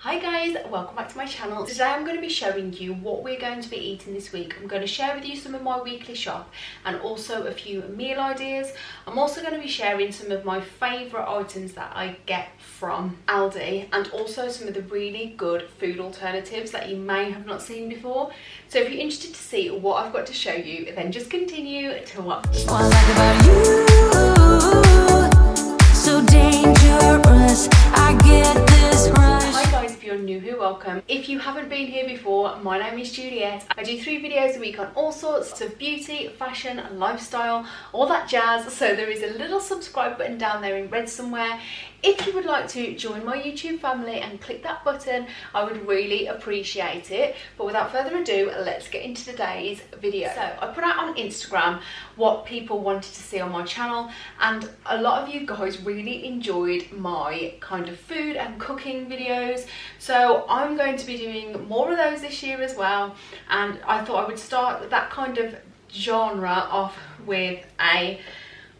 Hi guys, welcome back to my channel. Today I'm going to be showing you what we're going to be eating this week. I'm going to share with you some of my weekly shop and also a few meal ideas. I'm also going to be sharing some of my favourite items that I get from Aldi and also some of the really good food alternatives that you may have not seen before. So if you're interested to see what I've got to show you, then just continue to watch. What I like about you, so dangerous, I get this rush. Hi guys, if you're new here, welcome. If you haven't been here before, my name is Juliette. I do 3 videos a week on all sorts of beauty, fashion, lifestyle, all that jazz. So there is a little subscribe button down there in red somewhere. If you would like to join my YouTube family and click that button, I would really appreciate it. But without further ado, let's get into today's video. So I put out on Instagram what people wanted to see on my channel, and a lot of you guys really enjoyed my kind of food and cooking videos. So I'm going to be doing more of those this year as well, and I thought I would start that kind of genre off with a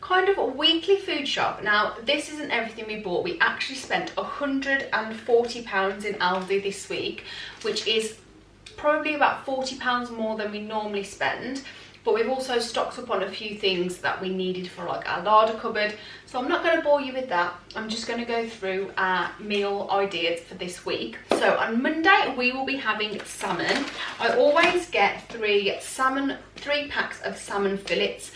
kind of a weekly food shop. Now this isn't everything we bought. We actually spent £140 in Aldi this week, which is probably about £40 more than we normally spend, but we've also stocked up on a few things that we needed for like our larder cupboard. So I'm not going to bore you with that. I'm just going to go through our meal ideas for this week. So on Monday we will be having salmon. I always get 3 packs of salmon fillets.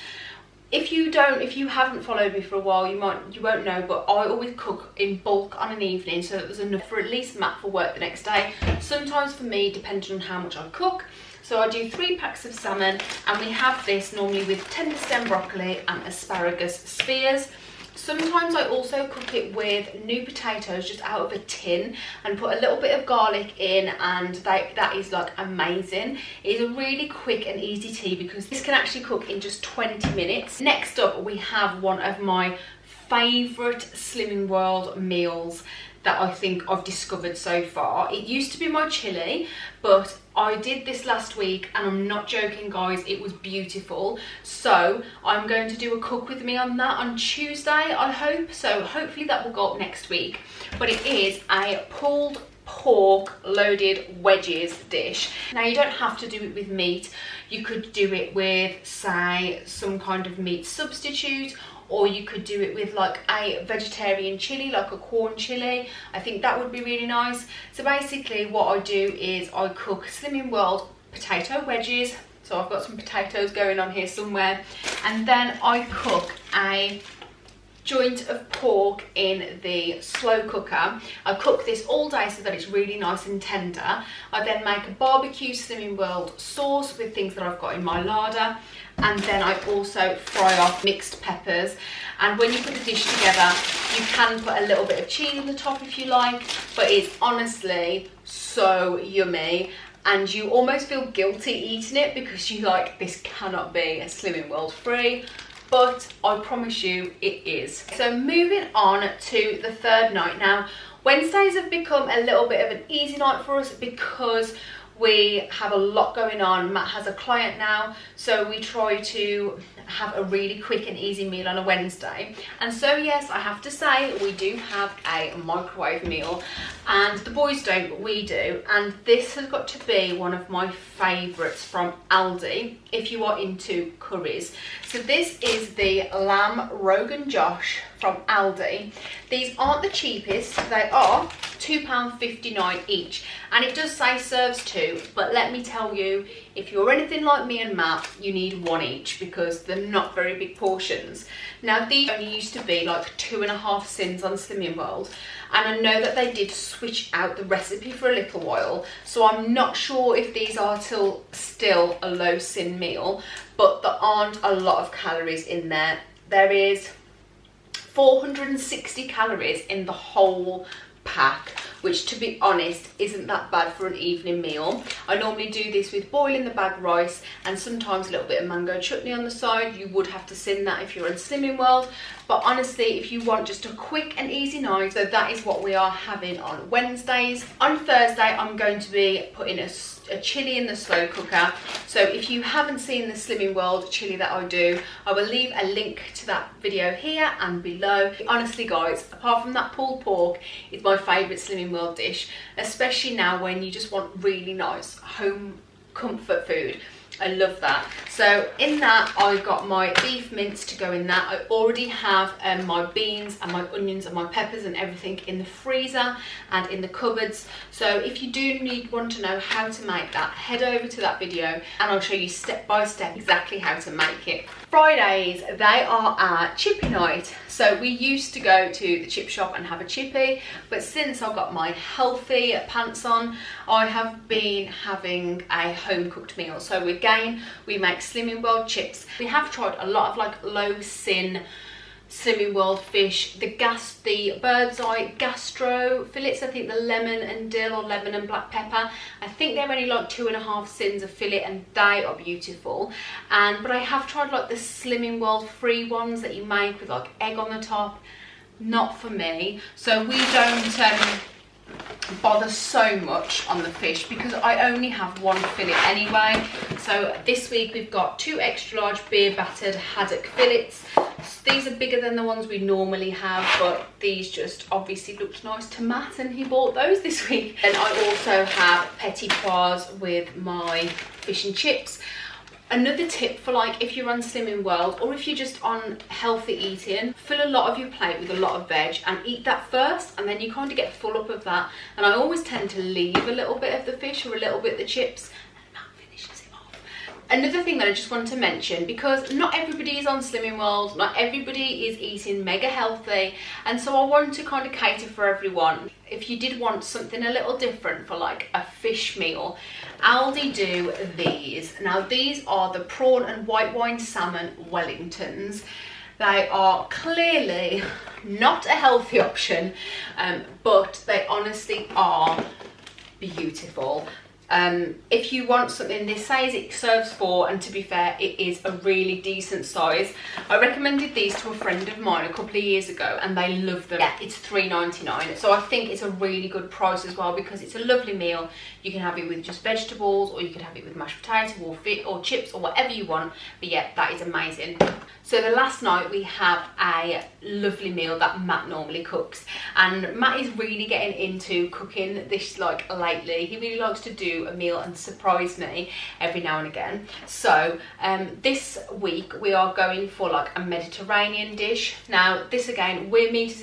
If you haven't followed me for a while, you won't know, but I always cook in bulk on an evening so that there's enough for at least Matt for work the next day. Sometimes for me, depending on how much I cook. So I do 3 packs of salmon, and we have this normally with tender stem broccoli and asparagus spears. Sometimes I also cook it with new potatoes just out of a tin and put a little bit of garlic in, and that is like amazing. It is a really quick and easy tea because this can actually cook in just 20 minutes. Next up we have one of my favourite Slimming World meals that I think I've discovered so far. It used to be my chili, but I did this last week and I'm not joking guys, it was beautiful. So I'm going to do a cook with me on that on Tuesday, I hope. So hopefully that will go up next week. But it is a pulled pork loaded wedges dish. Now you don't have to do it with meat. You could do it with, say, some kind of meat substitute, or you could do it with like a vegetarian chili, like a corn chili. I think that would be really nice. So basically what I do is I cook Slimming World potato wedges. So I've got some potatoes going on here somewhere. And then I cook a joint of pork in the slow cooker. I cook this all day so that it's really nice and tender. I then make a barbecue Slimming World sauce with things that I've got in my larder, and then I also fry off mixed peppers. And when you put the dish together, you can put a little bit of cheese on the top if you like, but it's honestly so yummy. And you almost feel guilty eating it because you like, this cannot be a Slimming World free. But I promise you it is. So moving on to the third night. Now Wednesdays have become a little bit of an easy night for us because we have a lot going on. Matt has a client now, so we try to have a really quick and easy meal on a Wednesday. And so yes, I have to say we do have a microwave meal, and the boys don't, but we do. And this has got to be one of my favourites from Aldi if you are into curries. So this is the lamb Rogan Josh from Aldi. These aren't the cheapest, they are £2.59 each, and it does say serves 2, but let me tell you, if you're anything like me and Matt, you need 1 each because they're not very big portions. Now these only used to be like 2.5 cents on Slimming World, and I know that they did switch out the recipe for a little while, so I'm not sure if these are still a low sin meal, but there aren't a lot of calories in there. There is 460 calories in the whole pack, which to be honest isn't that bad for an evening meal. I normally do this with boiling the bag rice and sometimes a little bit of mango chutney on the side. You would have to sin that if you're in Slimming World, but honestly if you want just a quick and easy night, so that is what we are having on Wednesdays. On Thursday I'm going to be putting a chili in the slow cooker. So if you haven't seen the Slimming World chili that I do, I will leave a link to that video here and below. Honestly guys, apart from that pulled pork, it's my favourite Slimming World World dish, especially now when you just want really nice home comfort food. I love that. So in that, I got my beef mince to go in that. I already have my beans and my onions and my peppers and everything in the freezer and in the cupboards. So if you do want to know how to make that, head over to that video and I'll show you step by step exactly how to make it. Fridays, they are our chippy night. So we used to go to the chip shop and have a chippy, but since I've got my healthy pants on, I have been having a home cooked meal. So again, we make Slimming World chips. We have tried a lot of like low sin Slimming World fish, the bird's eye gastro fillets, I think the lemon and dill or lemon and black pepper. I think they're only like 2.5 sins a fillet and they are beautiful. But I have tried like the Slimming World free ones that you make with like egg on the top. Not for me. So we don't bother so much on the fish because I only have one fillet anyway. So this week we've got 2 extra large beer battered haddock fillets. These are bigger than the ones we normally have, but these just obviously looked nice to Matt and he bought those this week. And I also have petit pois with my fish and chips. Another tip for like if you're on Slimming World or if you're just on healthy eating, fill a lot of your plate with a lot of veg and eat that first, and then you kind of get full up of that. And I always tend to leave a little bit of the fish or a little bit of the chips, and that finishes it off. Another thing that I just want to mention, because not everybody is on Slimming World, not everybody is eating mega healthy, and so I want to kind of cater for everyone. If you did want something a little different for like a fish meal, Aldi do these. Now these are the prawn and white wine salmon Wellingtons. They are clearly not a healthy option, but they honestly are beautiful. If you want something, this says it serves 4, and to be fair, it is a really decent size. I recommended these to a friend of mine a couple of years ago and they love them. Yeah, it's $3.99, so I think it's a really good price as well because it's a lovely meal. You can have it with just vegetables, or you could have it with mashed potato or chips or whatever you want, but yeah, that is amazing. So the last night we have a lovely meal that Matt normally cooks, and Matt is really getting into cooking this like lately. He really likes to do a meal and surprise me every now and again. So this week we are going for like a Mediterranean dish. Now this again, we're meat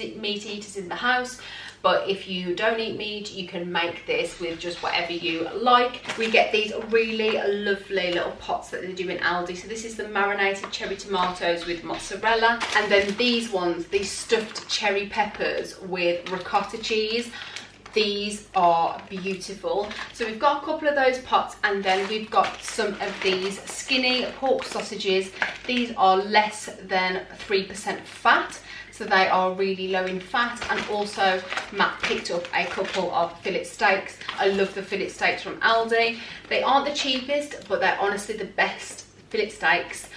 eaters in the house, but if you don't eat meat, you can make this with just whatever you like. We get these really lovely little pots that they do in Aldi. So this is the marinated cherry tomatoes with mozzarella, and then these ones, these stuffed cherry peppers with ricotta cheese. These are beautiful. So we've got a couple of those pots, and then we've got some of these skinny pork sausages. These are less than 3% fat, so they are really low in fat. And also Matt picked up a couple of fillet steaks. I love the fillet steaks from Aldi. They aren't the cheapest, but they're honestly the best fillet steaks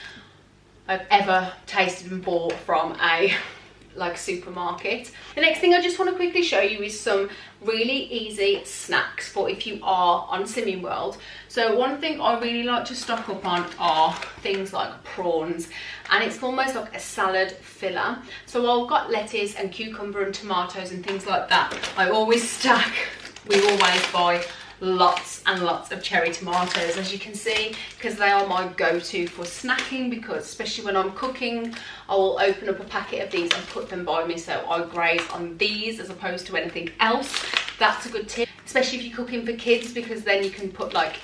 I've ever tasted and bought from a supermarket. The next thing I just want to quickly show you is some really easy snacks for if you are on Slimming World. So one thing I really like to stock up on are things like prawns, and it's almost like a salad filler. So I've got lettuce and cucumber and tomatoes and things like that. I always stack, we always buy lots and lots of cherry tomatoes, as you can see, because they are my go-to for snacking, because especially when I'm cooking, I will open up a packet of these and put them by me, so I graze on these as opposed to anything else. That's a good tip, especially if you're cooking for kids, because then you can put like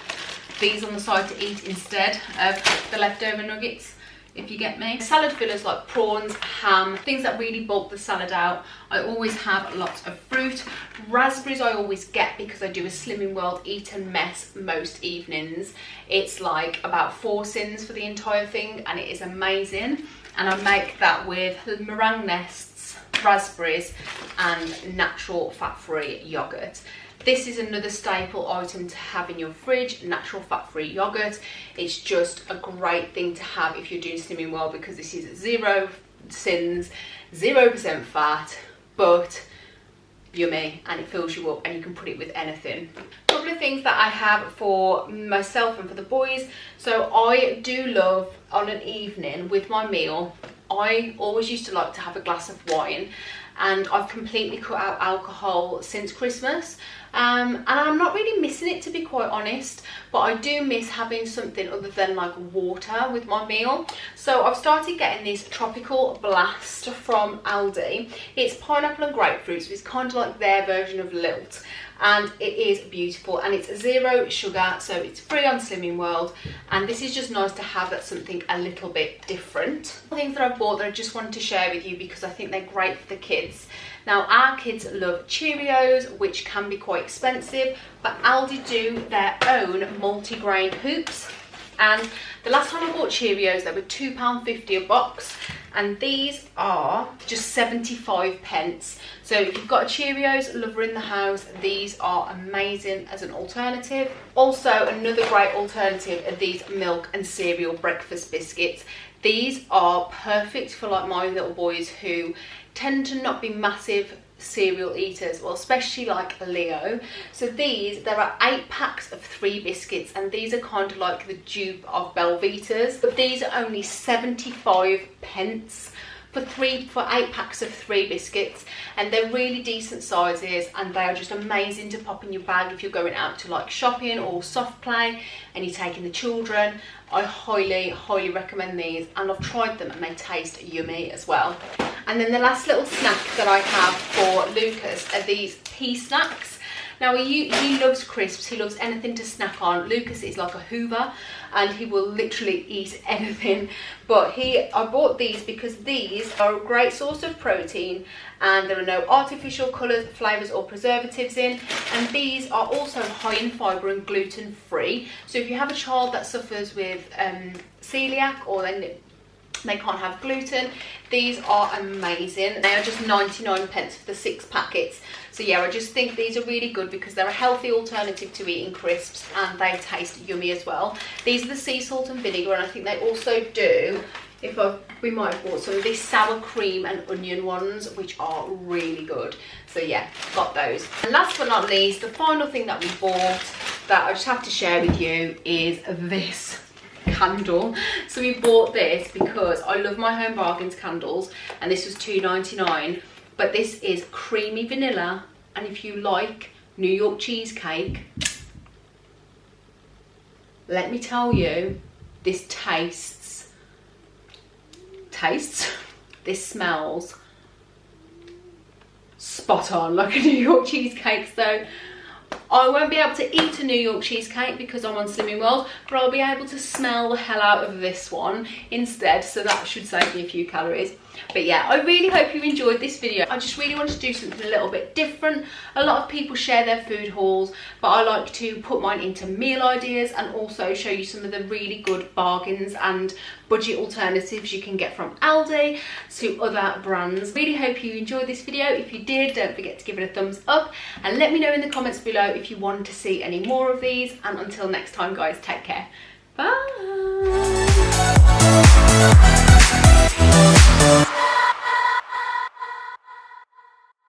these on the side to eat instead of the leftover nuggets, if you get me. Salad fillers like prawns, ham, things that really bulk the salad out. I always have lots of fruit. Raspberries I always get because I do a Slimming World eat and mess most evenings. It's like about 4 sins for the entire thing, and it is amazing. And I make that with meringue nests, raspberries, and natural fat-free yogurt. This is another staple item to have in your fridge, natural fat-free yogurt. It's just a great thing to have if you're doing Slimming World, because this is 0 sins, 0% fat, but yummy, and it fills you up, and you can put it with anything. A couple of things that I have for myself and for the boys. So I do love, on an evening with my meal, I always used to like to have a glass of wine. and I've completely cut out alcohol since Christmas. And I'm not really missing it, to be quite honest, but I do miss having something other than like water with my meal. So I've started getting this tropical blast from Aldi. It's pineapple and grapefruit, so it's kind of like their version of Lilt, and it is beautiful, and it's 0 sugar, so it's free on Slimming World, and this is just nice to have. That's something a little bit different. The things that I've bought that I just wanted to share with you because I think they're great for the kids. Now, our kids love Cheerios, which can be quite expensive, but Aldi do their own multi-grain hoops. And the last time I bought Cheerios, they were £2.50 a box, and these are just 75 pence. So if you've got a Cheerios lover in the house, these are amazing as an alternative. Also, another great alternative are these milk and cereal breakfast biscuits. These are perfect for like my little boys who tend to not be massive cereal eaters, well, especially like Leo. So there are 8 packs of 3 biscuits, and these are kind of like the dupe of Belvitas, but these are only 75 pence for 8 packs of 3 biscuits, and they're really decent sizes, and they are just amazing to pop in your bag if you're going out to like shopping or soft play and you're taking the children. I highly recommend these, and I've tried them and they taste yummy as well. And then the last little snack that I have for Lucas are these pea snacks. Now he loves crisps, he loves anything to snack on. Lucas is like a Hoover and he will literally eat anything. But I bought these because these are a great source of protein, and there are no artificial colours, flavours or preservatives in. And these are also high in fibre and gluten free. So if you have a child that suffers with celiac, or they can't have gluten, these are amazing. They are just 99 pence for the 6 packets. So yeah, I just think these are really good because they're a healthy alternative to eating crisps, and they taste yummy as well. These are the sea salt and vinegar, and I think they also do, we might have bought some of these sour cream and onion ones, which are really good. So yeah, got those. And last but not least, the final thing that we bought that I just have to share with you is this candle. So we bought this because I love my Home Bargains candles, and this was £2.99, but this is creamy vanilla, and if you like New York cheesecake, let me tell you, this this smells spot on like a New York cheesecake. So I won't be able to eat a New York cheesecake because I'm on Slimming World, but I'll be able to smell the hell out of this one instead, so that should save me a few calories. But yeah, I really hope you enjoyed this video. I just really wanted to do something a little bit different. A lot of people share their food hauls, but I like to put mine into meal ideas and also show you some of the really good bargains and budget alternatives you can get from Aldi to other brands. Really hope you enjoyed this video. If you did, don't forget to give it a thumbs up and let me know in the comments below if you want to see any more of these. And until next time guys, take care. Bye.